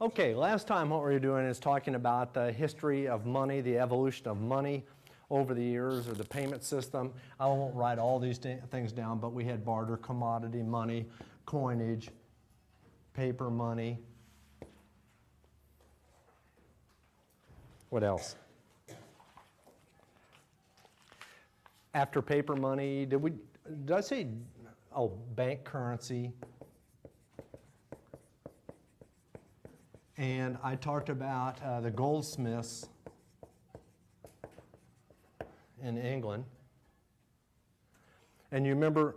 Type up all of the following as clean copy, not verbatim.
Okay, last time what we were doing is talking about the history of money, the evolution of money over the years, or the payment system. I won't write all these things down, but we had barter, commodity money, coinage, paper money. What else? After paper money, did I say, oh, bank currency? And I talked about the goldsmiths in England. And you remember,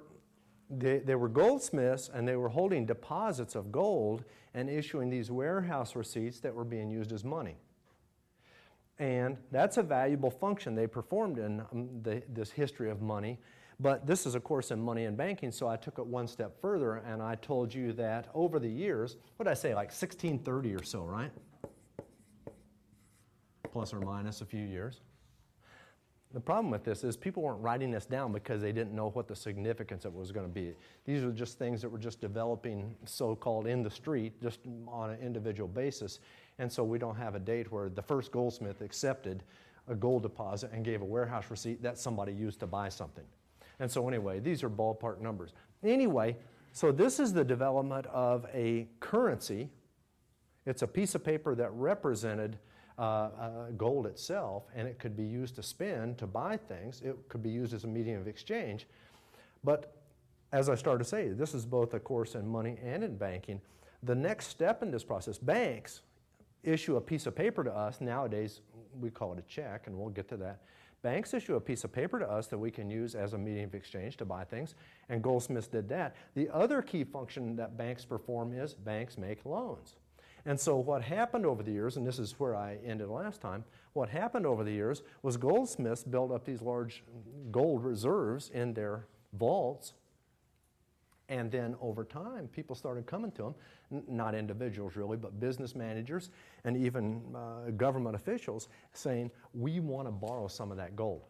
they were goldsmiths, and they were holding deposits of gold and issuing these warehouse receipts that were being used as money. And that's a valuable function they performed in this history of money. But this is, of course, in money and banking, so I took it one step further, and I told you that over the years, what did I say, like 1630 or so, right? Plus or minus a few years. The problem with this is people weren't writing this down because they didn't know what the significance of it was going to be. These were just things that were just developing so-called in the street, just on an individual basis. And so we don't have a date where the first goldsmith accepted a gold deposit and gave a warehouse receipt that somebody used to buy something. And so anyway, these are ballpark numbers. Anyway, so this is the development of a currency. It's a piece of paper that represented gold itself, and it could be used to spend, to buy things. It could be used as a medium of exchange. But as I started to say, this is both, of course, in money and in banking. The next step in this process, banks issue a piece of paper to us. Nowadays, we call it a check, and we'll get to that. Banks issue a piece of paper to us that we can use as a medium of exchange to buy things, and goldsmiths did that. The other key function that banks perform is banks make loans. And so what happened over the years, and this is where I ended last time, what happened over the years was goldsmiths built up these large gold reserves in their vaults, and then over time people started coming to them, not individuals really, but business managers and even government officials saying, we want to borrow some of that gold.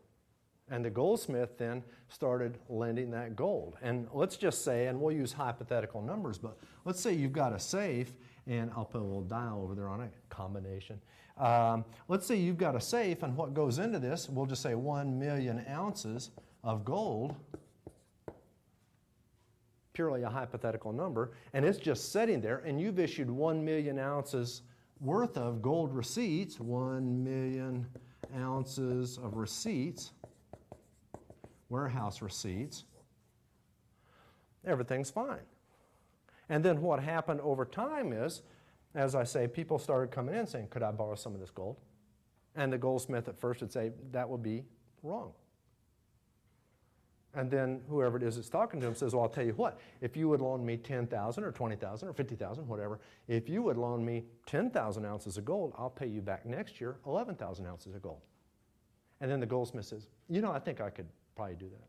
And the goldsmith then started lending that gold. And let's just say, and we'll use hypothetical numbers, but let's say you've got a safe, and I'll put a little dial over there on it, combination. Let's say you've got a safe, and what goes into this, we'll just say 1 million ounces of gold, purely a hypothetical number, and it's just sitting there, and you've issued 1 million ounces worth of gold receipts, 1 million ounces of receipts, warehouse receipts, everything's fine. And then what happened over time is, as I say, people started coming in saying, could I borrow some of this gold? And the goldsmith at first would say, that would be wrong. And then whoever it is that's talking to him says, well, I'll tell you what, if you would loan me 10,000 or 20,000 or 50,000, whatever, if you would loan me 10,000 ounces of gold, I'll pay you back next year 11,000 ounces of gold. And then the goldsmith says, you know, I think I could probably do that.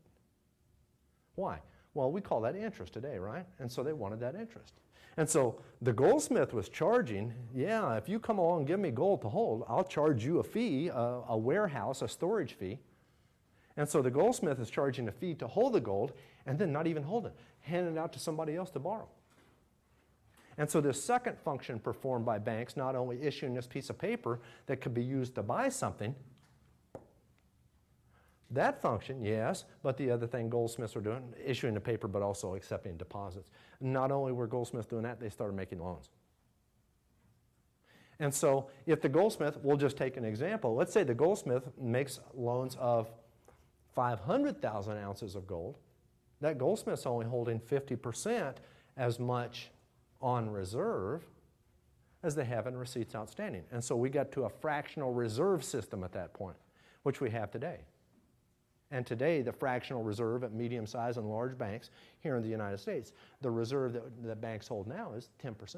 Why? Well, we call that interest today, right? And so they wanted that interest. And so the goldsmith was charging, yeah, if you come along and give me gold to hold, I'll charge you a fee, a warehouse, a storage fee. And so the goldsmith is charging a fee to hold the gold, and then not even hold it, hand it out to somebody else to borrow. And so this second function performed by banks, not only issuing this piece of paper that could be used to buy something, that function, yes, but the other thing goldsmiths were doing, issuing the paper, but also accepting deposits. Not only were goldsmiths doing that, they started making loans. And so if the goldsmith, we'll just take an example. Let's say the goldsmith makes loans of 500,000 ounces of gold. That goldsmith's only holding 50% as much on reserve as they have in receipts outstanding. And so we got to a fractional reserve system at that point, which we have today. And today, the fractional reserve at medium-sized and large banks here in the United States, the reserve that banks hold now is 10%.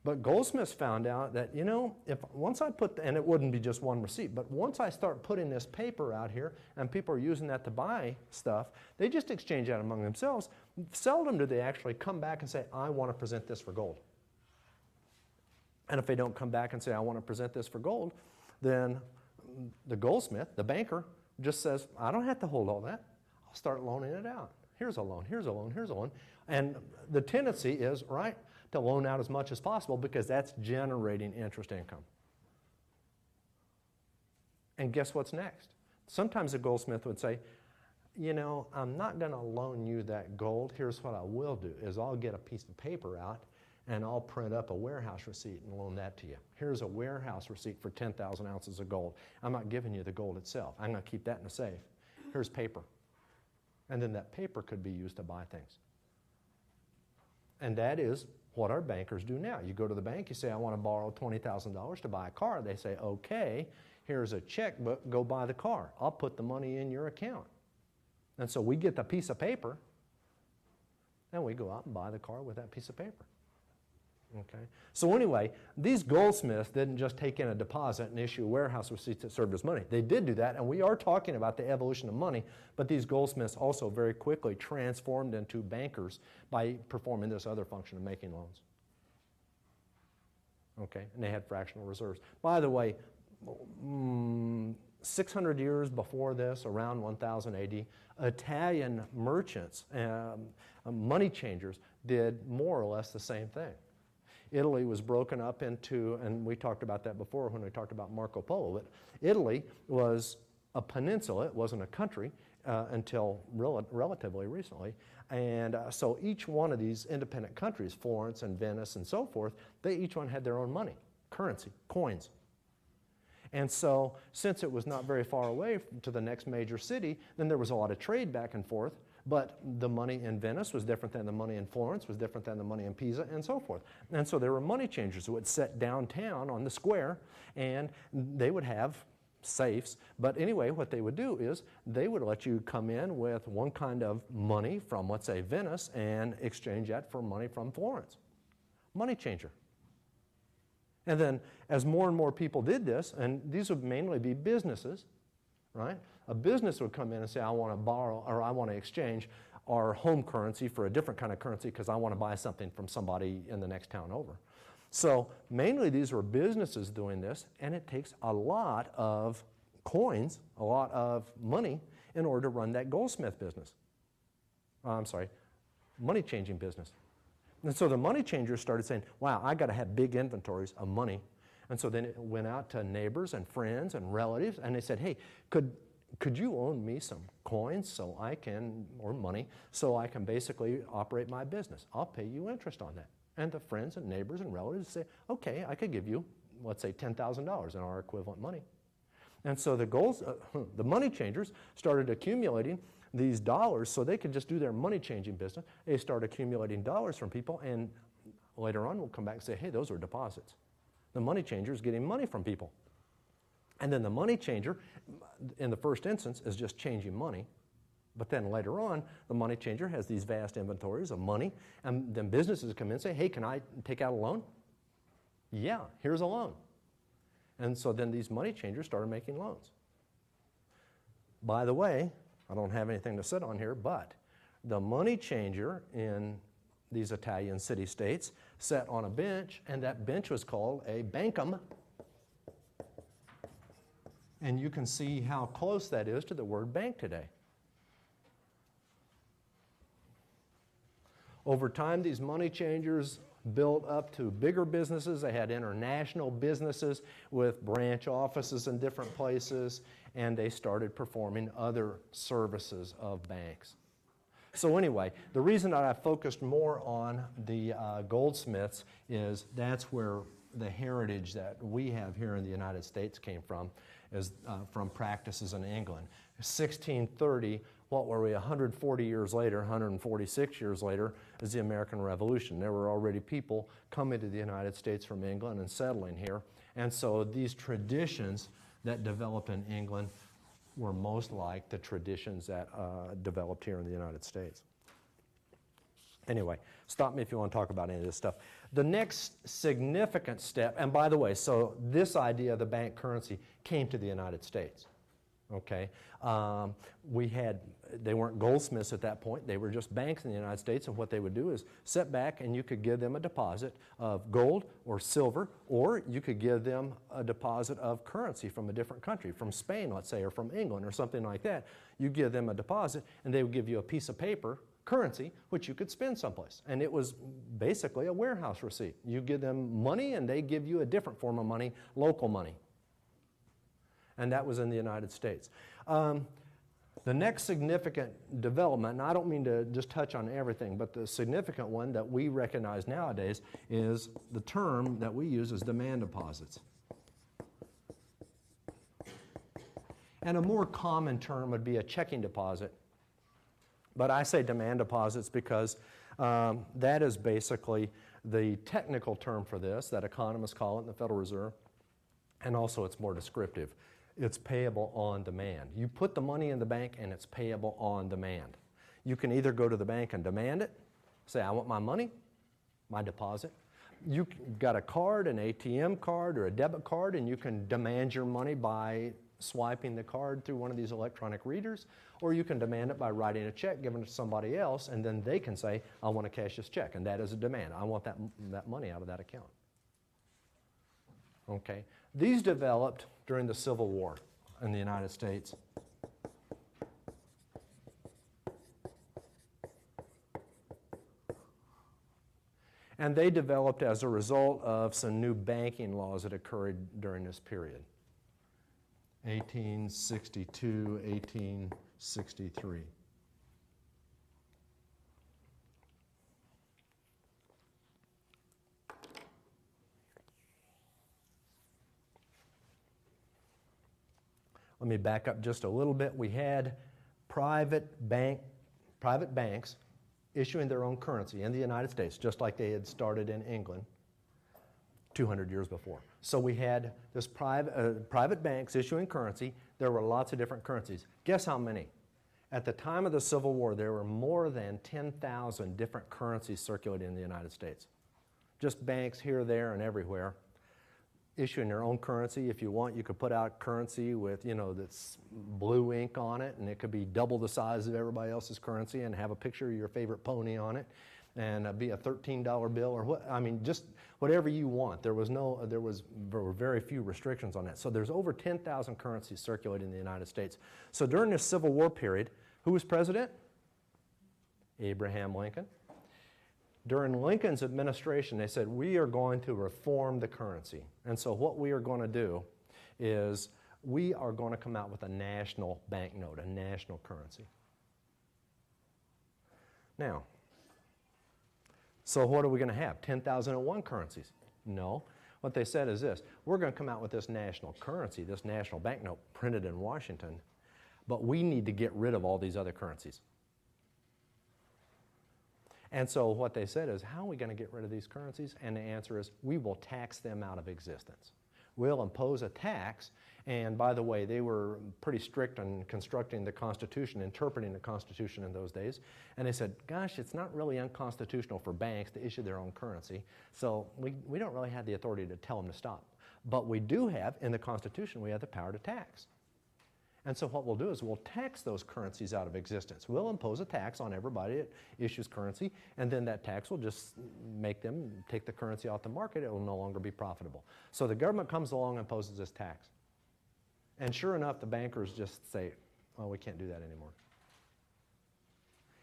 But goldsmiths found out that, you know, if once I put, and it wouldn't be just one receipt, but once I start putting this paper out here and people are using that to buy stuff, they just exchange that among themselves. Seldom do they actually come back and say, I want to present this for gold. And if they don't come back and say, I want to present this for gold, then the goldsmith, the banker, just says, I don't have to hold all that. I'll start loaning it out. Here's a loan, here's a loan, here's a loan. And the tendency is, right, to loan out as much as possible because that's generating interest income. And guess what's next? Sometimes a goldsmith would say, you know, I'm not going to loan you that gold. Here's what I will do is I'll get a piece of paper out and I'll print up a warehouse receipt and loan that to you. Here's a warehouse receipt for 10,000 ounces of gold. I'm not giving you the gold itself. I'm going to keep that in a safe. Here's paper. And then that paper could be used to buy things. And that is what our bankers do now. You go to the bank, you say, I want to borrow $20,000 to buy a car. They say, okay, here's a checkbook, go buy the car. I'll put the money in your account. And so we get the piece of paper, and we go out and buy the car with that piece of paper. Okay? So anyway, these goldsmiths didn't just take in a deposit and issue warehouse receipts that served as money. They did do that, and we are talking about the evolution of money, but these goldsmiths also very quickly transformed into bankers by performing this other function of making loans. Okay? And they had fractional reserves. By the way, 600 years before this, around 1000 AD, Italian merchants, money changers, did more or less the same thing. Italy was broken up into, and we talked about that before when we talked about Marco Polo, but Italy was a peninsula, it wasn't a country until relatively recently. And so each one of these independent countries, Florence and Venice and so forth, they each one had their own money, currency, coins. And so since it was not very far away to the next major city, then there was a lot of trade back and forth. But the money in Venice was different than the money in Florence, was different than the money in Pisa, and so forth. And so there were money changers who would sit downtown on the square, and they would have safes. But anyway, what they would do is they would let you come in with one kind of money from, let's say, Venice, and exchange that for money from Florence. Money changer. And then as more and more people did this, and these would mainly be businesses, right? A business would come in and say, I want to borrow, or I want to exchange our home currency for a different kind of currency because I want to buy something from somebody in the next town over. So mainly these were businesses doing this, and it takes a lot of coins, a lot of money in order to run that goldsmith business. Money changing business. And so the money changers started saying, wow, I got to have big inventories of money. And so then it went out to neighbors and friends and relatives, and they said, hey, could you loan me some coins so I can, or money, so I can basically operate my business? I'll pay you interest on that. And the friends and neighbors and relatives say, okay, I could give you, let's say, $10,000 in our equivalent money. And so the money changers started accumulating these dollars so they could just do their money changing business. They start accumulating dollars from people, and later on we'll come back and say, hey, those are deposits. The money changer is getting money from people. And then the money changer, in the first instance, is just changing money. But then later on, the money changer has these vast inventories of money, and then businesses come in and say, hey, can I take out a loan? Yeah, here's a loan. And so then these money changers started making loans. By the way, I don't have anything to sit on here, but the money changer in these Italian city-states sat on a bench, and that bench was called a bankum. And you can see how close that is to the word bank today. Over time, these money changers built up to bigger businesses. They had international businesses with branch offices in different places, and they started performing other services of banks. So anyway, the reason that I focused more on the goldsmiths is that's where the heritage that we have here in the United States came from, is from practices in England. 1630, what were we, 140 years later, 146 years later, is the American Revolution. There were already people coming to the United States from England and settling here. And so these traditions that developed in England were most like the traditions that developed here in the United States. Anyway, stop me if you want to talk about any of this stuff. The next significant step, and by the way, so this idea of the bank currency came to the United States. Okay, they weren't goldsmiths at that point. They were just banks in the United States, and what they would do is sit back and you could give them a deposit of gold or silver, or you could give them a deposit of currency from a different country, from Spain, let's say, or from England or something like that. You give them a deposit, and they would give you a piece of paper currency, which you could spend someplace. And it was basically a warehouse receipt. You give them money and they give you a different form of money, local money. And that was in the United States. The next significant development, and I don't mean to just touch on everything, but the significant one that we recognize nowadays is the term that we use as demand deposits. And a more common term would be a checking deposit. But I say demand deposits because that is basically the technical term for this that economists call it in the Federal Reserve. And also it's more descriptive. It's payable on demand. You put the money in the bank and it's payable on demand. You can either go to the bank and demand it, say I want my money, my deposit. You got a card, an ATM card or a debit card, and you can demand your money by swiping the card through one of these electronic readers, or you can demand it by writing a check, giving it to somebody else, and then they can say, I want to cash this check, and that is a demand. I want that money out of that account. Okay. These developed during the Civil War in the United States. And they developed as a result of some new banking laws that occurred during this period. 1862, 1863. Let me back up just a little bit. We had private banks issuing their own currency in the United States, just like they had started in England 200 years before. So we had this private banks issuing currency. There were lots of different currencies. Guess how many? At the time of the Civil War, there were more than 10,000 different currencies circulating in the United States. Just banks here, there, and everywhere, issuing their own currency. If you want, you could put out currency with, this blue ink on it, and it could be double the size of everybody else's currency and have a picture of your favorite pony on it, and be a $13 bill or just whatever you want. There were very few restrictions on that. So there's over 10,000 currencies circulating in the United States. So during this Civil War period, who was president? Abraham Lincoln. During Lincoln's administration, they said, we are going to reform the currency. And so what we are going to do is we are going to come out with a national banknote, a national currency. Now, so what are we going to have? 10,001 currencies? No. What they said is this: we're going to come out with this national currency, this national banknote printed in Washington, but we need to get rid of all these other currencies. And so what they said is, how are we going to get rid of these currencies? And the answer is, we will tax them out of existence. We'll impose a tax, and by the way, they were pretty strict on constructing the Constitution, interpreting the Constitution in those days. And they said, gosh, it's not really unconstitutional for banks to issue their own currency, so we don't really have the authority to tell them to stop. But we do have, in the Constitution, we have the power to tax. And so what we'll do is we'll tax those currencies out of existence. We'll impose a tax on everybody that issues currency, and then that tax will just make them take the currency off the market. It will no longer be profitable. So the government comes along and imposes this tax. And sure enough, the bankers just say, well, we can't do that anymore.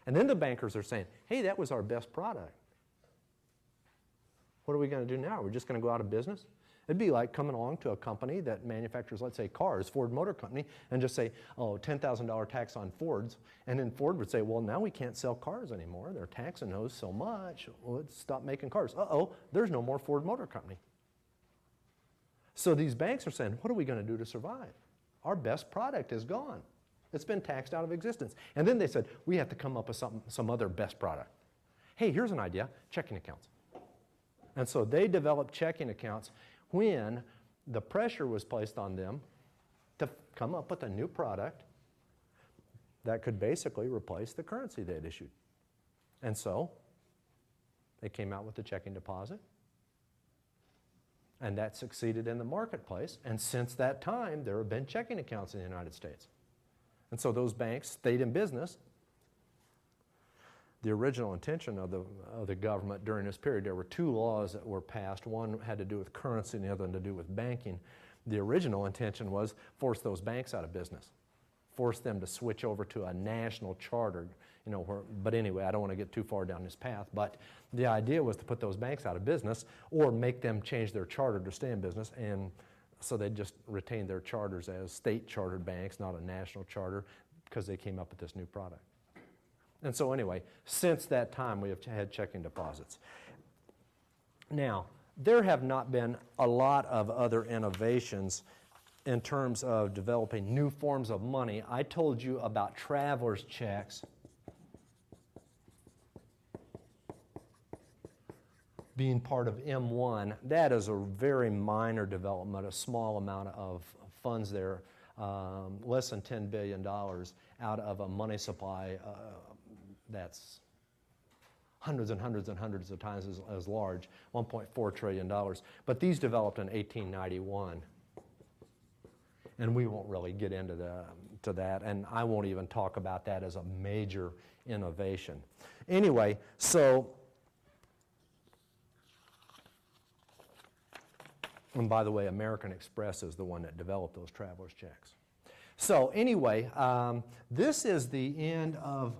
And then the bankers are saying, hey, that was our best product. What are we going to do now? We're just going to go out of business? It'd be like coming along to a company that manufactures, let's say, cars, Ford Motor Company, and just say, oh, $10,000 tax on Fords. And then Ford would say, well, now we can't sell cars anymore. They're taxing those so much. Well, let's stop making cars. Uh-oh, there's no more Ford Motor Company. So these banks are saying, what are we going to do to survive? Our best product is gone. It's been taxed out of existence. And then they said, we have to come up with some other best product. Hey, here's an idea, checking accounts. And so they developed checking accounts when the pressure was placed on them to come up with a new product that could basically replace the currency they had issued. And so they came out with the checking deposit, and that succeeded in the marketplace. And since that time, there have been checking accounts in the United States. And so those banks stayed in business. The original intention of the government during this period, there were two laws that were passed. One had to do with currency and the other had to do with banking. The original intention was force those banks out of business. force them to switch over to a national charter, but anyway, I don't want to get too far down this path, but the idea was to put those banks out of business or make them change their charter to stay in business, and so they just retained their charters as state chartered banks, not a national charter, because they came up with this new product. And so anyway, since that time we have had checking deposits. Now, there have not been a lot of other innovations in terms of developing new forms of money. I told you about traveler's checks being part of M1. That is a very minor development, a small amount of funds there, less than $10 billion out of a money supply that's hundreds and hundreds and hundreds of times as large, $1.4 trillion. But these developed in 1891. And we won't really get into that, and I won't even talk about that as a major innovation. Anyway, so, and by the way, American Express is the one that developed those traveler's checks. So anyway, this is the end of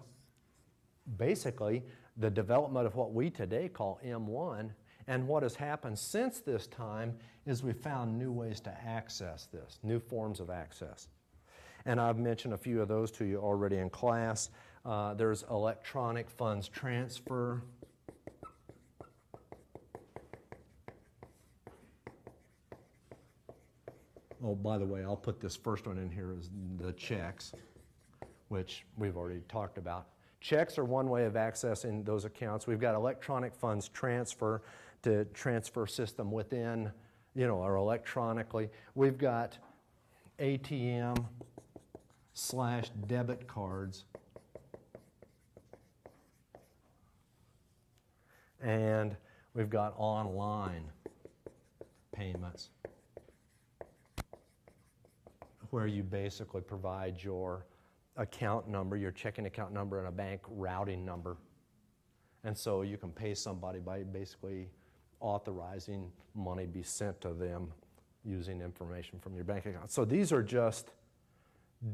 basically the development of what we today call M1, and what has happened since this time is we found new ways to access this, new forms of access. And I've mentioned a few of those to you already in class. There's electronic funds transfer. Oh, by the way, I'll put this first one in here as the checks, which we've already talked about. Checks are one way of accessing those accounts. We've got electronic funds transfer to transfer system within, or electronically. We've got ATM/debit cards. And we've got online payments, where you basically provide your account number, your checking account number, and a bank routing number. And so you can pay somebody by basically authorizing money be sent to them using information from your bank account. So these are just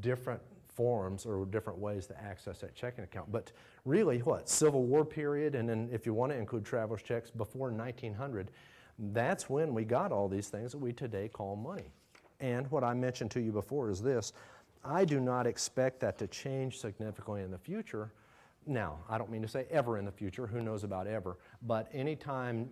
different forms or different ways to access that checking account. But really, Civil War period, and then if you want to include traveler's checks before 1900, that's when we got all these things that we today call money. And what I mentioned to you before is this: I do not expect that to change significantly in the future. Now, I don't mean to say ever in the future, who knows about ever, but anytime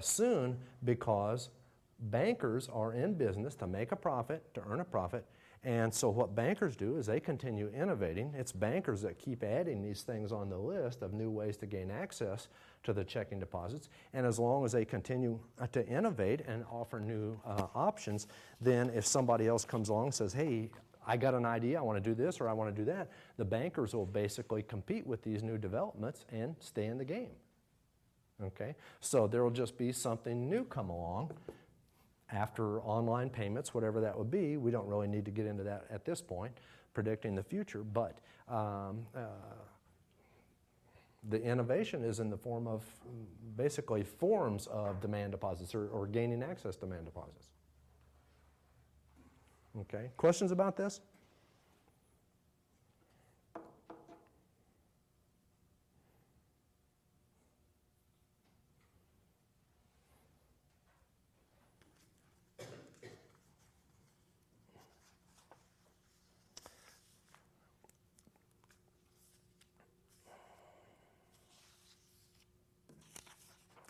soon, because bankers are in business to make a profit, to earn a profit, and so what bankers do is they continue innovating. It's bankers that keep adding these things on the list of new ways to gain access to the checking deposits, and as long as they continue to innovate and offer new options, then if somebody else comes along and says, hey, I got an idea, I want to do this or I want to do that, the bankers will basically compete with these new developments and stay in the game. Okay? So there will just be something new come along after online payments, whatever that would be. We don't really need to get into that at this point, predicting the future, but the innovation is in the form of basically forms of demand deposits or gaining access to demand deposits. Okay, questions about this?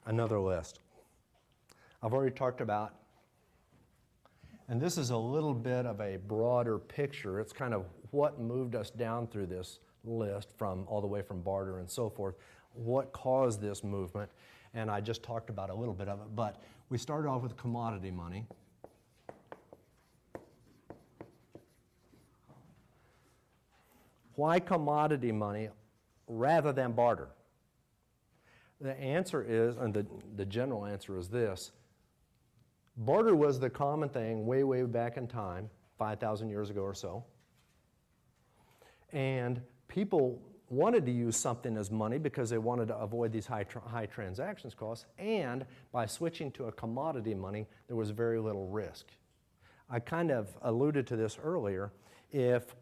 Another list. I've already talked about, and this is a little bit of a broader picture. It's kind of what moved us down through this list from all the way from barter and so forth, what caused this movement, and I just talked about a little bit of it, but we started off with commodity money. Why commodity money rather than barter? The answer is, and the general answer is this: barter was the common thing way, way back in time, 5,000 years ago or so. And people wanted to use something as money because they wanted to avoid these high transactions costs. And by switching to a commodity money, there was very little risk. I kind of alluded to this earlier. If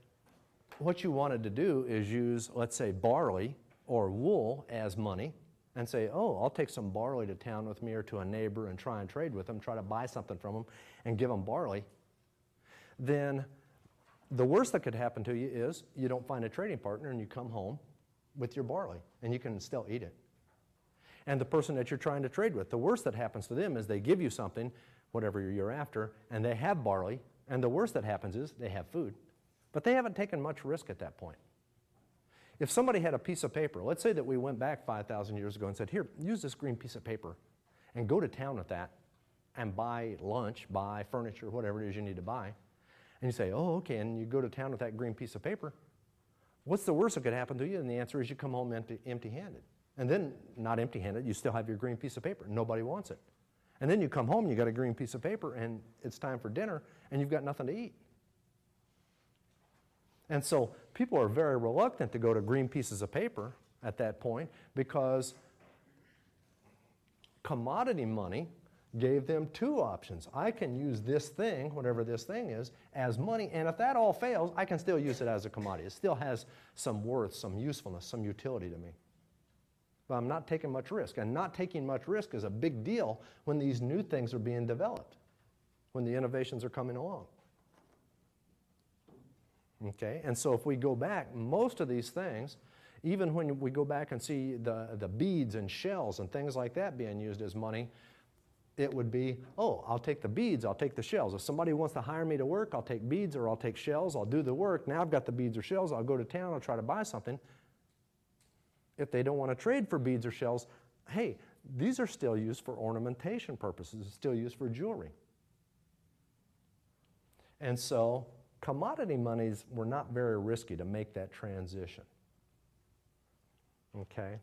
what you wanted to do is use, let's say, barley or wool as money and say, oh, I'll take some barley to town with me or to a neighbor and try and trade with them, try to buy something from them and give them barley, then the worst that could happen to you is you don't find a trading partner and you come home with your barley and you can still eat it. And the person that you're trying to trade with, the worst that happens to them is they give you something, whatever you're after, and they have barley, and the worst that happens is they have food. But they haven't taken much risk at that point. If somebody had a piece of paper, let's say that we went back 5,000 years ago and said, here, use this green piece of paper and go to town with that and buy lunch, buy furniture, whatever it is you need to buy. And you say, oh, okay, and you go to town with that green piece of paper. What's the worst that could happen to you? And the answer is you come home empty-handed. And then, not empty-handed, you still have your green piece of paper. Nobody wants it. And then you come home, you got a green piece of paper, and it's time for dinner, and you've got nothing to eat. And so people are very reluctant to go to green pieces of paper at that point because commodity money gave them two options. I can use this thing, whatever this thing is, as money, and if that all fails, I can still use it as a commodity. It still has some worth, some usefulness, some utility to me. But I'm not taking much risk, and not taking much risk is a big deal when these new things are being developed, when the innovations are coming along. Okay, and so if we go back, most of these things, even when we go back and see the beads and shells and things like that being used as money, it would be, oh, I'll take the beads, I'll take the shells. If somebody wants to hire me to work, I'll take beads or I'll take shells, I'll do the work. Now I've got the beads or shells, I'll go to town, I'll try to buy something. If they don't want to trade for beads or shells, hey, these are still used for ornamentation purposes, still used for jewelry. And so commodity monies were not very risky to make that transition. Okay?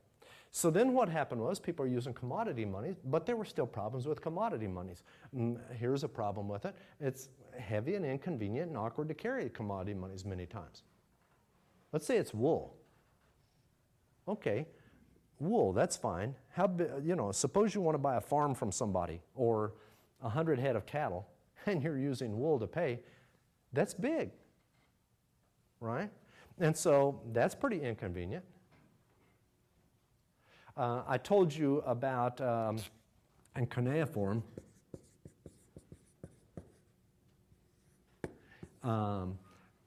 So then what happened was people are using commodity monies, but there were still problems with commodity monies. Here's a problem with it. It's heavy and inconvenient and awkward to carry commodity monies many times. Let's say it's wool. Okay, wool, that's fine. Suppose you want to buy a farm from somebody or 100 head of cattle and you're using wool to pay. That's big, right? And so that's pretty inconvenient. I told you about, in cuneiform,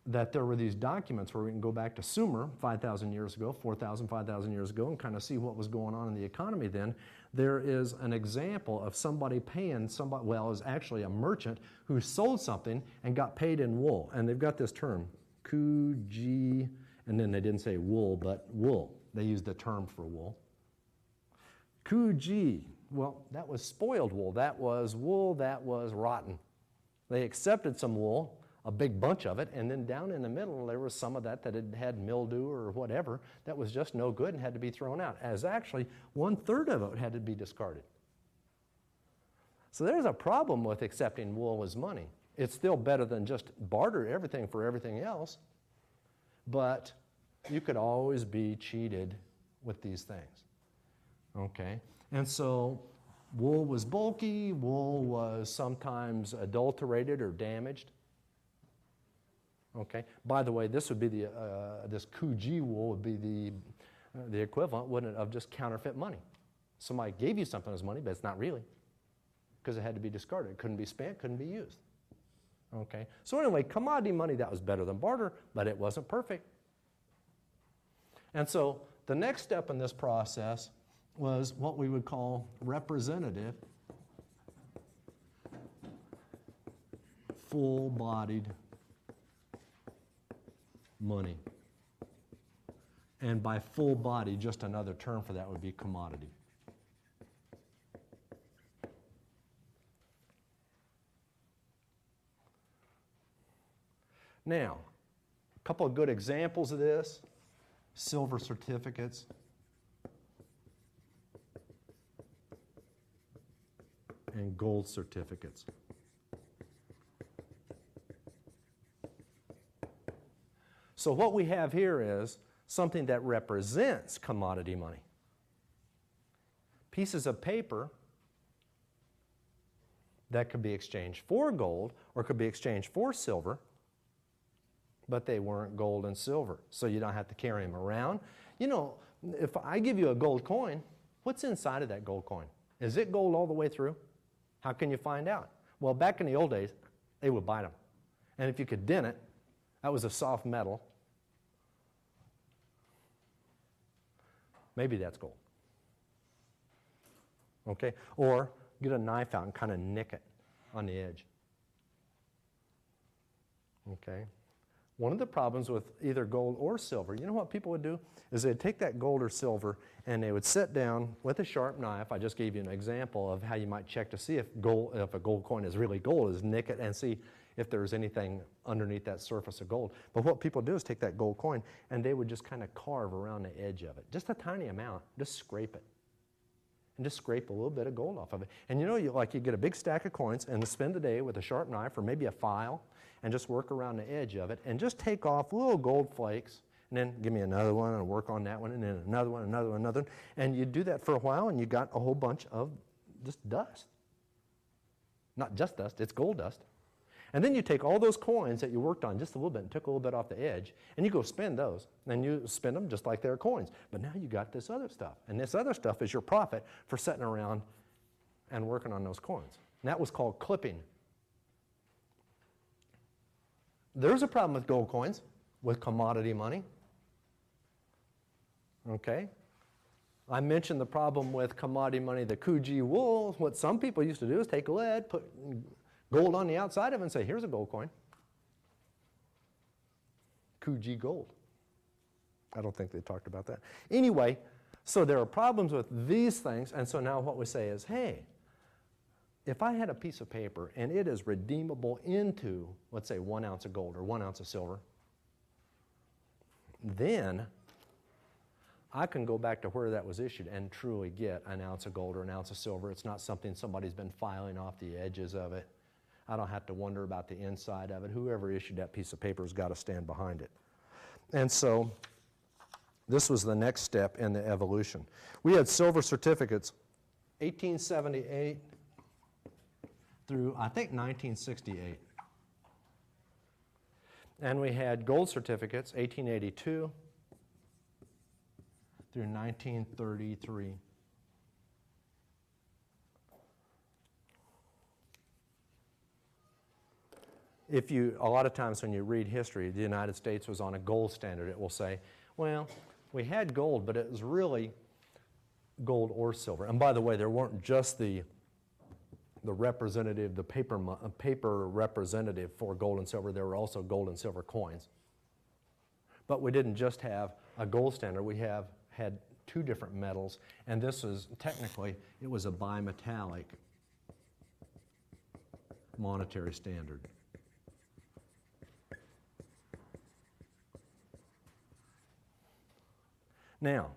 that there were these documents where we can go back to Sumer 5,000 years ago, 4,000, 5,000 years ago, and kind of see what was going on in the economy then. There is an example of somebody paying somebody, well, it was actually a merchant who sold something and got paid in wool. And they've got this term, kuji, and then they didn't say wool, but wool. They used the term for wool. Kuji, well, that was spoiled wool. That was wool that was rotten. They accepted some wool, a big bunch of it, and then down in the middle there was some of that had mildew or whatever that was just no good and had to be thrown out, as actually 1/3 of it had to be discarded. So there's a problem with accepting wool as money. It's still better than just barter everything for everything else, but you could always be cheated with these things. Okay, and so wool was bulky, wool was sometimes adulterated or damaged. Okay, by the way, this would be this kuji wool would be the equivalent, wouldn't it, of just counterfeit money. Somebody gave you something as money, but it's not really, because it had to be discarded. It couldn't be spent, couldn't be used. Okay, so anyway, commodity money, that was better than barter, but it wasn't perfect. And so the next step in this process was what we would call representative full-bodied money. And by full body, just another term for that would be commodity. Now, a couple of good examples of this: silver certificates, and gold certificates. So what we have here is something that represents commodity money. Pieces of paper that could be exchanged for gold or could be exchanged for silver, but they weren't gold and silver, so you don't have to carry them around. You know, if I give you a gold coin, what's inside of that gold coin? Is it gold all the way through? How can you find out? Well, back in the old days, they would bite them. And if you could dent it, that was a soft metal. Maybe that's gold. Okay? Or get a knife out and kind of nick it on the edge. Okay? One of the problems with either gold or silver, you know what people would do? Is they'd take that gold or silver and they would sit down with a sharp knife. I just gave you an example of how you might check to see if a gold coin is really gold, is nick it and see if there's anything underneath that surface of gold. But what people do is take that gold coin and they would just kind of carve around the edge of it. Just a tiny amount. Just scrape it. And just scrape a little bit of gold off of it. And you know, you get a big stack of coins and spend the day with a sharp knife or maybe a file and just work around the edge of it and just take off little gold flakes and then give me another one and work on that one and then another one, another one, another one. And you do that for a while and you got a whole bunch of just dust. Not just dust, it's gold dust. And then you take all those coins that you worked on just a little bit and took a little bit off the edge and you go spend those. And you spend them just like they're coins. But now you got this other stuff. And this other stuff is your profit for sitting around and working on those coins. And that was called clipping. There's a problem with gold coins, with commodity money. Okay? I mentioned the problem with commodity money, the Coogee wool. What some people used to do is take lead, put gold on the outside of it and say, here's a gold coin. Coogee gold. I don't think they talked about that. Anyway, so there are problems with these things, and so now what we say is, hey, if I had a piece of paper and it is redeemable into, let's say, 1 ounce of gold or 1 ounce of silver, then I can go back to where that was issued and truly get an ounce of gold or an ounce of silver. It's not something somebody's been filing off the edges of it. I don't have to wonder about the inside of it. Whoever issued that piece of paper has got to stand behind it. And so this was the next step in the evolution. We had silver certificates 1878 through, I think, 1968. And we had gold certificates 1882 through 1933. A lot of times when you read history, the United States was on a gold standard. It will say, well, we had gold, but it was really gold or silver. And by the way, there weren't just the representative, the paper representative for gold and silver. There were also gold and silver coins. But we didn't just have a gold standard. We had 2 different metals, and this is technically, it was a bimetallic monetary standard. Now,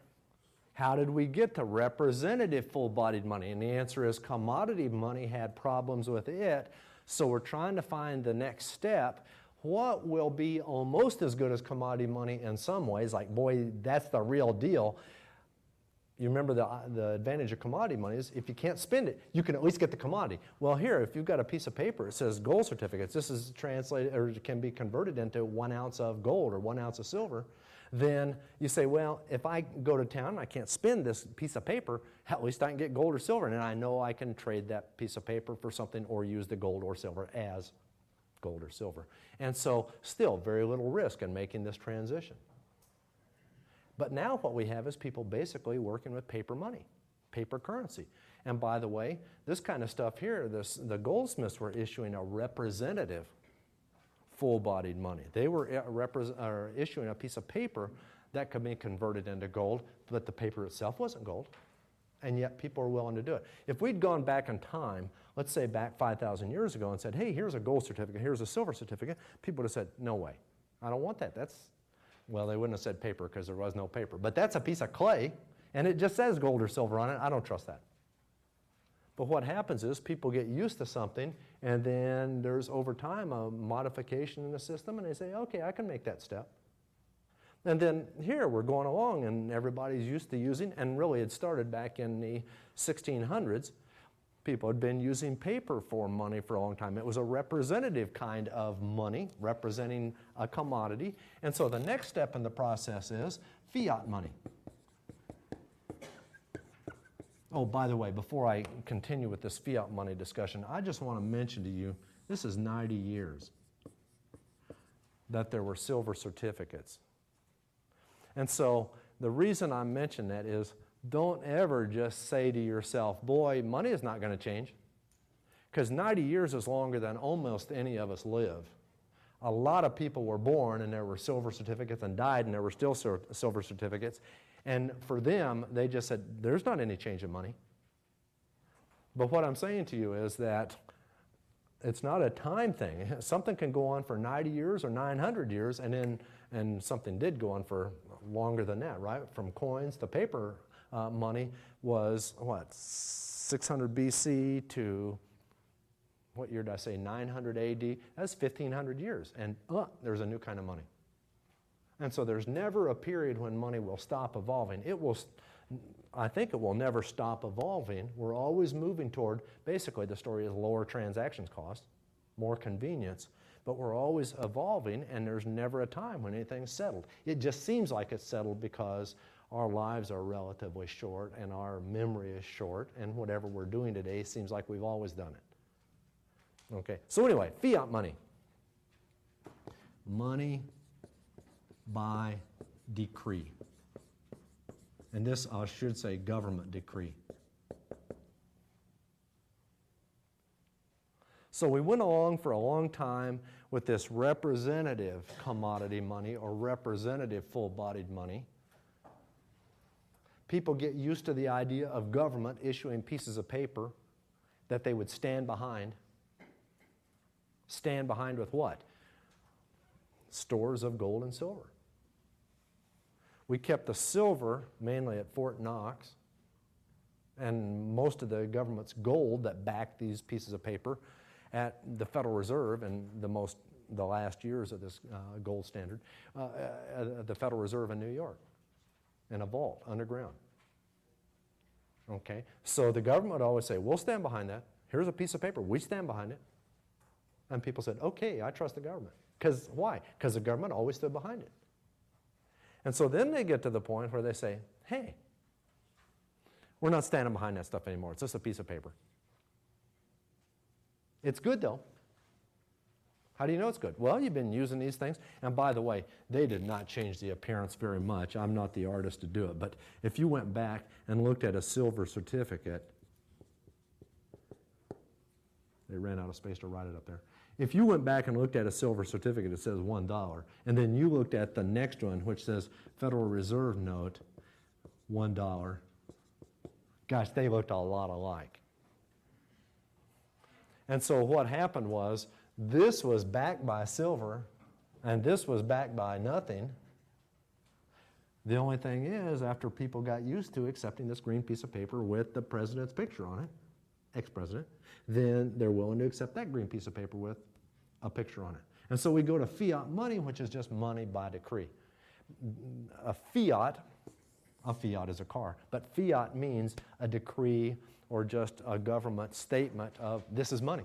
how did we get to representative full-bodied money? And the answer is commodity money had problems with it, so we're trying to find the next step. What will be almost as good as commodity money in some ways, like, boy, that's the real deal. You remember the advantage of commodity money is if you can't spend it, you can at least get the commodity. Well, here, if you've got a piece of paper, it says gold certificates, this is translated or can be converted into 1 ounce of gold or 1 ounce of silver. Then you say, well, if I go to town and I can't spend this piece of paper, at least I can get gold or silver, and I know I can trade that piece of paper for something or use the gold or silver as gold or silver. And so still very little risk in making this transition. But now what we have is people basically working with paper money, paper currency. And by the way, this kind of stuff here, the goldsmiths were issuing a representative full-bodied money. They were issuing a piece of paper that could be converted into gold, but the paper itself wasn't gold, and yet people are willing to do it. If we'd gone back in time, let's say back 5,000 years ago and said, hey, here's a gold certificate, here's a silver certificate, people would have said, no way, I don't want that. Well, they wouldn't have said paper because there was no paper, but that's a piece of clay, and it just says gold or silver on it. I don't trust that. But what happens is people get used to something, and then there's over time a modification in the system, and they say, okay, I can make that step. And then here we're going along, and everybody's used to using, and really it started back in the 1600s. people had been using paper for money for a long time. It was a representative kind of money, representing a commodity. And so the next step in the process is fiat money. Oh, by the way, before I continue with this fiat money discussion, I just want to mention to you, this is 90 years that there were silver certificates. And so the reason I mention that is, don't ever just say to yourself, boy, money is not going to change. Because 90 years is longer than almost any of us live. A lot of people were born and there were silver certificates and died and there were still silver certificates. And for them, they just said, there's not any change in money. But what I'm saying to you is that it's not a time thing. Something can go on for 90 years or 900 years, and something did go on for longer than that, right? From coins to paper money was, what, 600 BC to, what year did I say, 900 AD? That's 1,500 years, and there's a new kind of money. And so there's never a period when money will stop evolving. I think it will never stop evolving. We're always moving toward, basically the story is lower transactions cost, more convenience, but we're always evolving and there's never a time when anything's settled. It just seems like it's settled because our lives are relatively short and our memory is short, and whatever we're doing today seems like we've always done it. Okay, so anyway, fiat money. Money by decree. And this, I should say, government decree. So we went along for a long time with this representative commodity money or representative full-bodied money. People get used to the idea of government issuing pieces of paper that they would stand behind. Stand behind with what? Stores of gold and silver. We kept the silver mainly at Fort Knox, and most of the government's gold that backed these pieces of paper at the Federal Reserve, and the last years of this gold standard, the Federal Reserve in New York, in a vault underground. Okay, so the government would always say, we'll stand behind that. Here's a piece of paper. We stand behind it. And people said, okay, I trust the government. Because why? Because the government always stood behind it. And so then they get to the point where they say, hey, we're not standing behind that stuff anymore. It's just a piece of paper. It's good, though. How do you know it's good? Well, you've been using these things. And by the way, they did not change the appearance very much. I'm not the artist to do it. But if you went back and looked at a silver certificate, they ran out of space to write it up there. If you went back and looked at a silver certificate that says $1, and then you looked at the next one, which says Federal Reserve note, $1, gosh, they looked a lot alike. And so what happened was, this was backed by silver, and this was backed by nothing. The only thing is, after people got used to accepting this green piece of paper with the president's picture on it, ex-president, then they're willing to accept that green piece of paper with a picture on it. And so we go to fiat money, which is just money by decree. A fiat is a car, but fiat means a decree or just a government statement of this is money.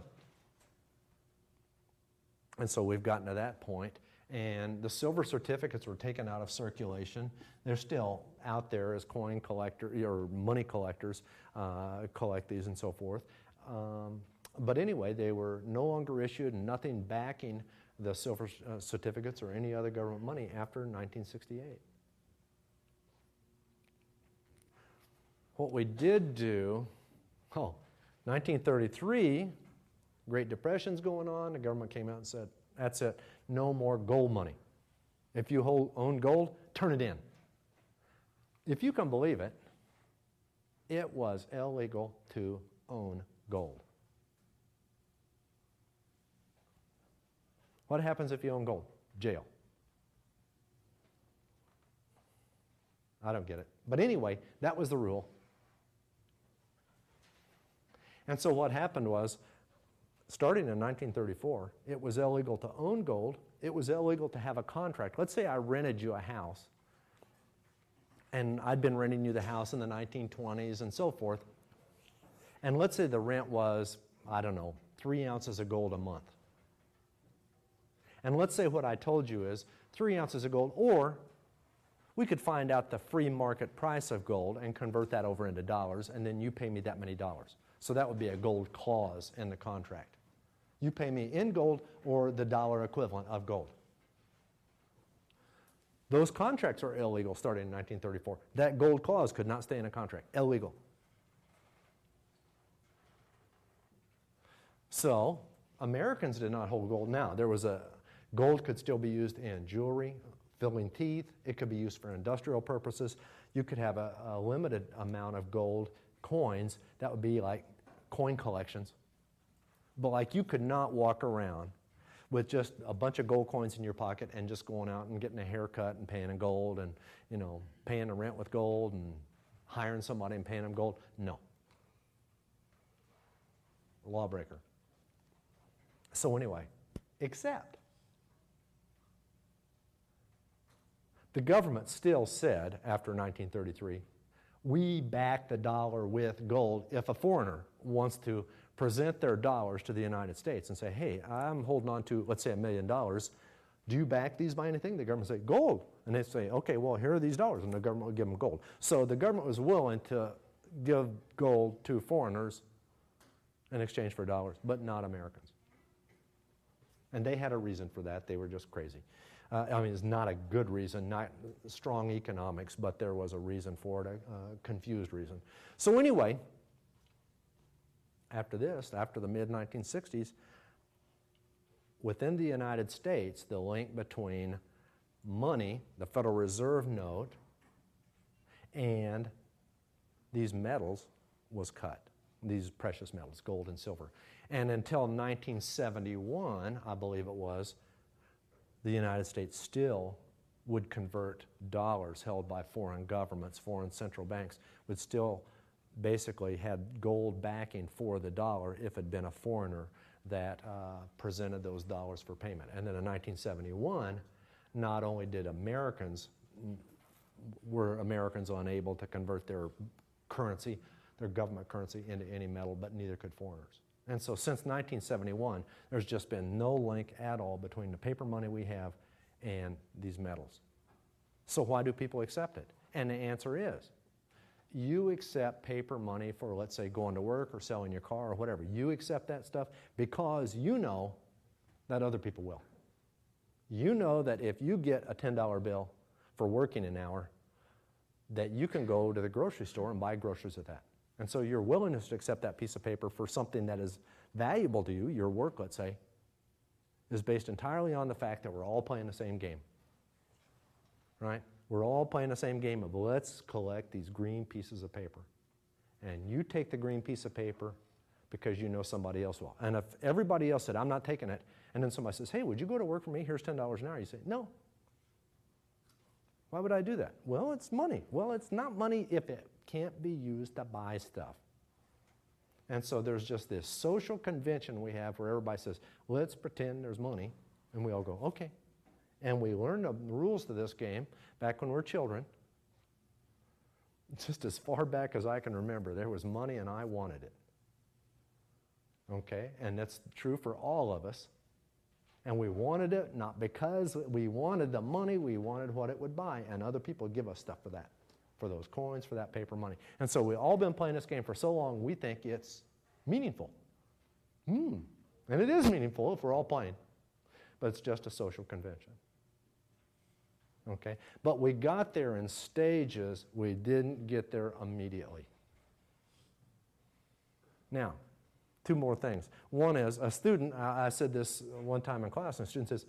And so we've gotten to that point, and the silver certificates were taken out of circulation. They're still out there as coin collectors or money collectors collect these and so forth. But anyway, they were no longer issued, and nothing backing the silver certificates or any other government money after 1968. What we did do, 1933, Great Depression's going on. The government came out and said, that's it, no more gold money. If you own gold, turn it in. If you can believe it, it was illegal to own gold. What happens if you own gold? Jail. I don't get it. But anyway, that was the rule. And so what happened was, starting in 1934, it was illegal to own gold. It was illegal to have a contract. Let's say I rented you a house, and I'd been renting you the house in the 1920s and so forth, And let's say the rent was, I don't know, 3 ounces of gold a month. And let's say what I told you is 3 ounces of gold, or we could find out the free market price of gold and convert that over into dollars, and then you pay me that many dollars. So that would be a gold clause in the contract. You pay me in gold or the dollar equivalent of gold. Those contracts are illegal starting in 1934. That gold clause could not stay in a contract. Illegal. So Americans did not hold gold. Now, gold could still be used in jewelry, filling teeth. It could be used for industrial purposes. You could have a limited amount of gold coins. That would be like coin collections. But like you could not walk around with just a bunch of gold coins in your pocket and just going out and getting a haircut and paying in gold and, paying the rent with gold and hiring somebody and paying them gold. No. Lawbreaker. So anyway, except the government still said after 1933, we back the dollar with gold if a foreigner wants to present their dollars to the United States and say, hey, I'm holding on to, let's say, $1 million. Do you back these by anything? The government would say, gold. And they say, okay, well, here are these dollars. And the government would give them gold. So the government was willing to give gold to foreigners in exchange for dollars, but not Americans. And they had a reason for that. They were just crazy. It's not a good reason, not strong economics, but there was a reason for it, a confused reason. So anyway, after the mid-1960s, within the United States, the link between money, the Federal Reserve note, and these metals was cut, these precious metals, gold and silver. And until 1971, I believe it was, the United States still would convert dollars held by foreign governments, foreign central banks, would still basically had gold backing for the dollar if it had been a foreigner that presented those dollars for payment. And then in 1971, not only were Americans unable to convert their currency, their government currency, into any metal, but neither could foreigners. And so since 1971, there's just been no link at all between the paper money we have and these metals. So why do people accept it? And the answer is, you accept paper money for, let's say, going to work or selling your car or whatever. You accept that stuff because you know that other people will. You know that if you get a $10 bill for working an hour, that you can go to the grocery store and buy groceries with that. And so your willingness to accept that piece of paper for something that is valuable to you, your work, let's say, is based entirely on the fact that we're all playing the same game. Right? We're all playing the same game of let's collect these green pieces of paper. And you take the green piece of paper because you know somebody else will. And if everybody else said, I'm not taking it, and then somebody says, hey, would you go to work for me? Here's $10 an hour. You say, no. Why would I do that? Well, it's money. Well, it's not money if it can't be used to buy stuff. And so there's just this social convention we have where everybody says, let's pretend there's money. And we all go, okay. And we learn the rules to this game back when we were children. Just as far back as I can remember, there was money and I wanted it. Okay? And that's true for all of us. And we wanted it not because we wanted the money, we wanted what it would buy. And other people give us stuff for that, for those coins, for that paper money. And so we've all been playing this game for so long, we think it's meaningful. And it is meaningful if we're all playing. But it's just a social convention. Okay? But we got there in stages. We didn't get there immediately. Now, two more things. One is a student, I said this one time in class, and a student says,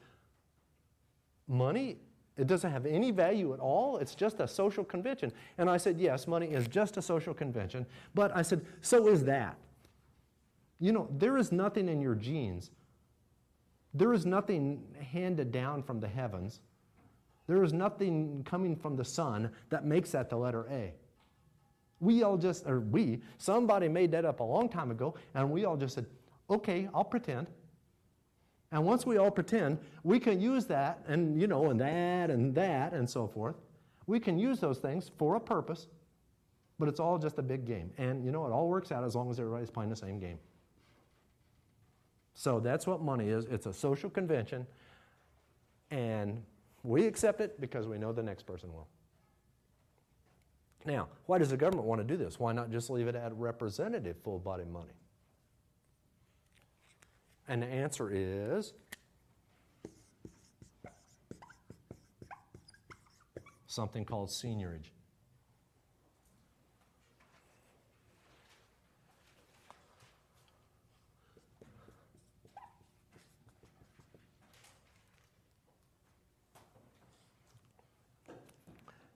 money, it doesn't have any value at all. It's just a social convention. And I said, yes, money is just a social convention. But I said, so is that. You know, there is nothing in your genes. There is nothing handed down from the heavens. There is nothing coming from the sun that makes that the letter A. Somebody made that up a long time ago, and we all just said, okay, I'll pretend. And once we all pretend, we can use that, and and that, and so forth. We can use those things for a purpose, But it's all just a big game. And you know, it all works out as long as everybody's playing the same game. So that's what money is. It's a social convention, and we accept it because we know the next person will. Now, why does the government want to do this? Why not just leave it at representative full-body money? And the answer is something called seigniorage.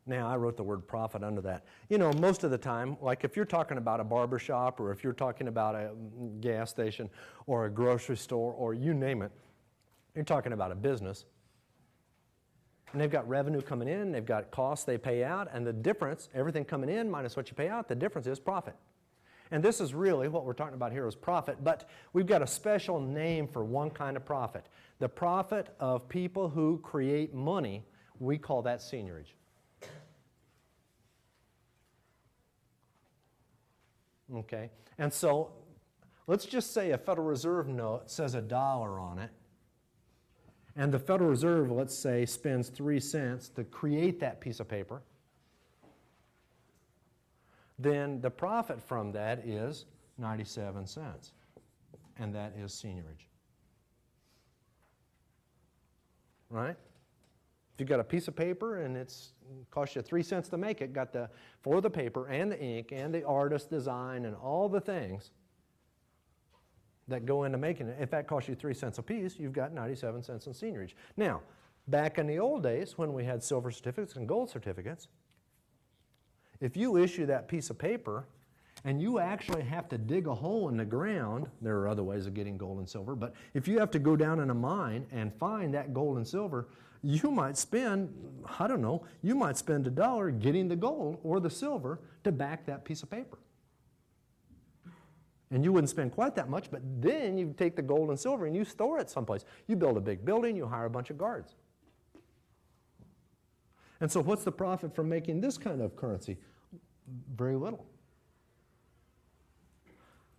Now, I wrote the word profit under that. You know, most of the time, like if you're talking about a barber shop or if you're talking about a gas station or a grocery store or you name it, you're talking about a business. And they've got revenue coming in, they've got costs they pay out, and the difference, everything coming in minus what you pay out, the difference is profit. And this is really what we're talking about here is profit, but we've got a special name for one kind of profit. The profit of people who create money, we call that seigniorage. Okay, and so let's just say a Federal Reserve note says $1 on it, and the Federal Reserve, let's say, spends 3 cents to create that piece of paper. Then the profit from that is 97 cents, and that is seigniorage. Right? If you've got a piece of paper and it's cost you 3 cents to make it, got for the paper and the ink and the artist design and all the things that go into making it, if that costs you 3 cents a piece, you've got 97 cents in seigniorage. Now, back in the old days when we had silver certificates and gold certificates, if you issue that piece of paper and you actually have to dig a hole in the ground, there are other ways of getting gold and silver, but if you have to go down in a mine and find that gold and silver, you might spend, I don't know, you might spend $1 getting the gold or the silver to back that piece of paper. And you wouldn't spend quite that much, but then you take the gold and silver and you store it someplace. You build a big building, you hire a bunch of guards. And so what's the profit from making this kind of currency? Very little.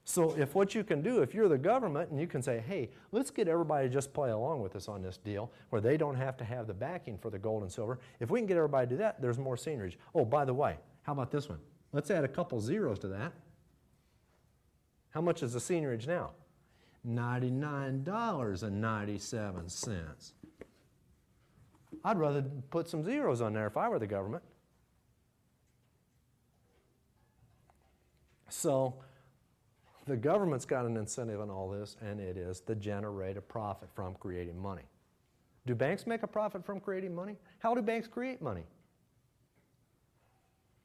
So if what you can do, if you're the government and you can say, hey, let's get everybody to just play along with us on this deal where they don't have to have the backing for the gold and silver, if we can get everybody to do that, there's more seigniorage. Oh, by the way, how about this one? Let's add a couple zeros to that. How much is the seigniorage now? $99.97. I'd rather put some zeros on there if I were the government. So the government's got an incentive in all this, and it is to generate a profit from creating money. Do banks make a profit from creating money? How do banks create money?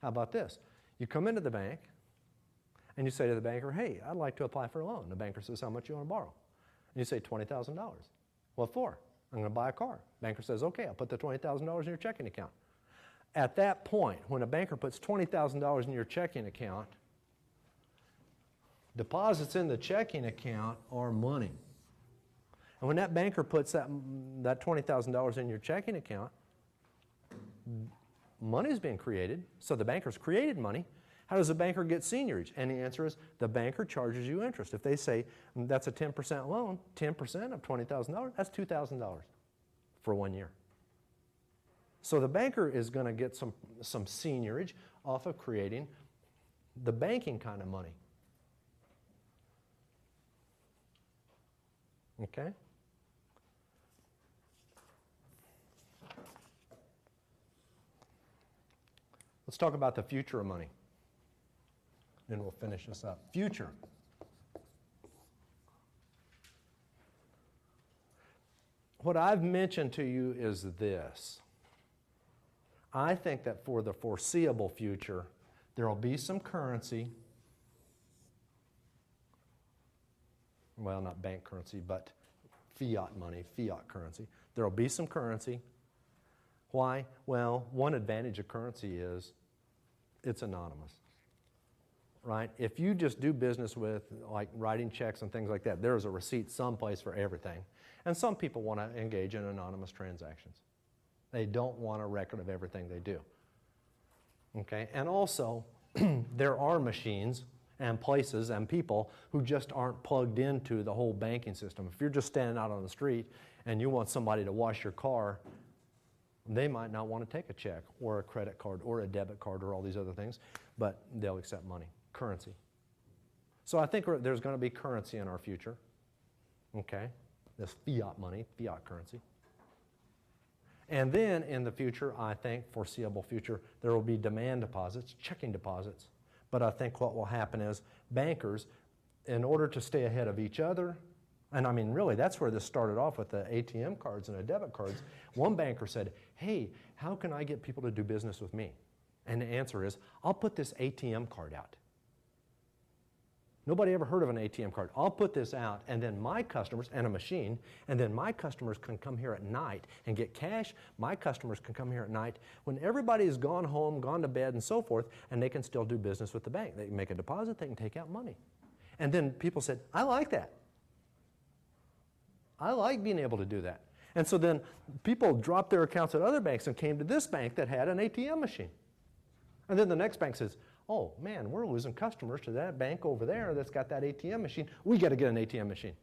How about this? You come into the bank, and you say to the banker, hey, I'd like to apply for a loan. The banker says, how much do you want to borrow? And you say, $20,000. What for? I'm going to buy a car. Banker says, okay, I'll put the $20,000 in your checking account. At that point, when a banker puts $20,000 in your checking account, deposits in the checking account are money. And when that banker puts that $20,000 in your checking account, money is being created, so the banker's created money. How does the banker get seigniorage? And the answer is the banker charges you interest. If they say that's a 10% loan, 10% of $20,000, that's $2,000 for 1 year. So the banker is going to get some seigniorage off of creating the banking kind of money. Okay? Let's talk about the future of money. Then we'll finish this up. Future. What I've mentioned to you is this. I think that for the foreseeable future, there will be some currency. Well, not bank currency, but fiat money, fiat currency. There will be some currency. Why? Well, one advantage of currency is it's anonymous, right? If you just do business with, like, writing checks and things like that, there's a receipt someplace for everything. And some people want to engage in anonymous transactions. They don't want a record of everything they do. Okay? And also, there are machines and places and people who just aren't plugged into the whole banking system. If you're just standing out on the street and you want somebody to wash your car, they might not want to take a check or a credit card or a debit card or all these other things, but they'll accept money, currency. So I think there's going to be currency in our future, okay? This fiat money, fiat currency. And then in the future, I think, foreseeable future, there will be demand deposits, checking deposits. But I think what will happen is bankers, in order to stay ahead of each other, and I mean, really, that's where this started off with the ATM cards and the debit cards. One banker said, hey, how can I get people to do business with me? And the answer is, I'll put this ATM card out. Nobody ever heard of an ATM card. I'll put this out, and then my customers, and a machine, and then my customers can come here at night and get cash. My customers can come here at night when everybody has gone home, gone to bed, and so forth, and they can still do business with the bank. They can make a deposit, they can take out money. And then people said, I like that. I like being able to do that. And so then people dropped their accounts at other banks and came to this bank that had an ATM machine. And then the next bank says, oh man, we're losing customers to that bank over there that's got that ATM machine. We got to get an ATM machine.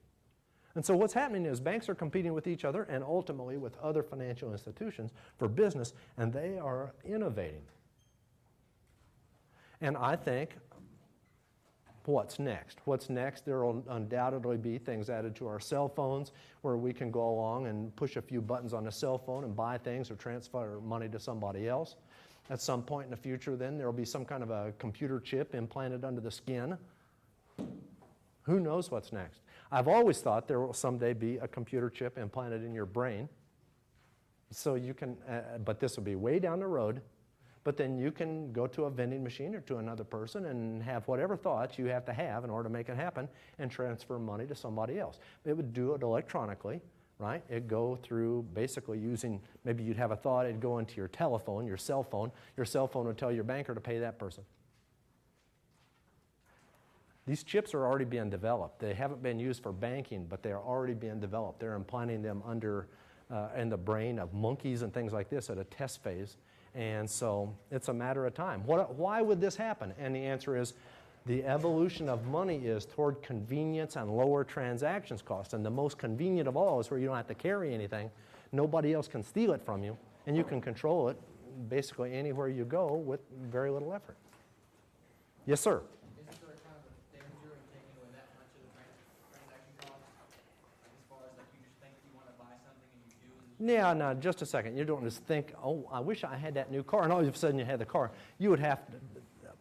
And so what's happening is banks are competing with each other and ultimately with other financial institutions for business, and they are innovating. And I think, what's next? What's next? There will undoubtedly be things added to our cell phones where we can go along and push a few buttons on a cell phone and buy things or transfer money to somebody else. At some point in the future, then, there will be some kind of a computer chip implanted under the skin. Who knows what's next? I've always thought there will someday be a computer chip implanted in your brain. So you can, but this will be way down the road. But then you can go to a vending machine or to another person and have whatever thoughts you have to have in order to make it happen and transfer money to somebody else. It would do it electronically. Right? It'd go through basically using, maybe you'd have a thought, it'd go into your telephone, your cell phone. Your cell phone would tell your banker to pay that person. These chips are already being developed. They haven't been used for banking, but they are already being developed. They're implanting them under, in the brain of monkeys and things like this at a test phase. And so it's a matter of time. Why would this happen? And the answer is, the evolution of money is toward convenience and lower transactions costs. And the most convenient of all is where you don't have to carry anything. Nobody else can steal it from you. And you can control it basically anywhere you go with very little effort. Yes, sir? Isn't there kind of a danger in taking away that much of the transaction costs? As far as like you just think you want to buy something and you do? Yeah, no, just a second. You don't just think, oh, I wish I had that new car. And all of a sudden you had the car. You would have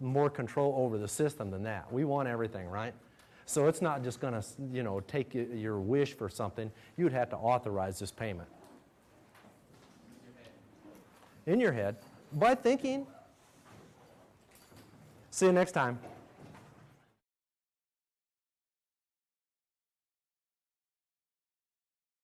more control over the system than that. We want everything, right? So it's not just going to, take your wish for something. You'd have to authorize this payment. In your head. By thinking. See you next time.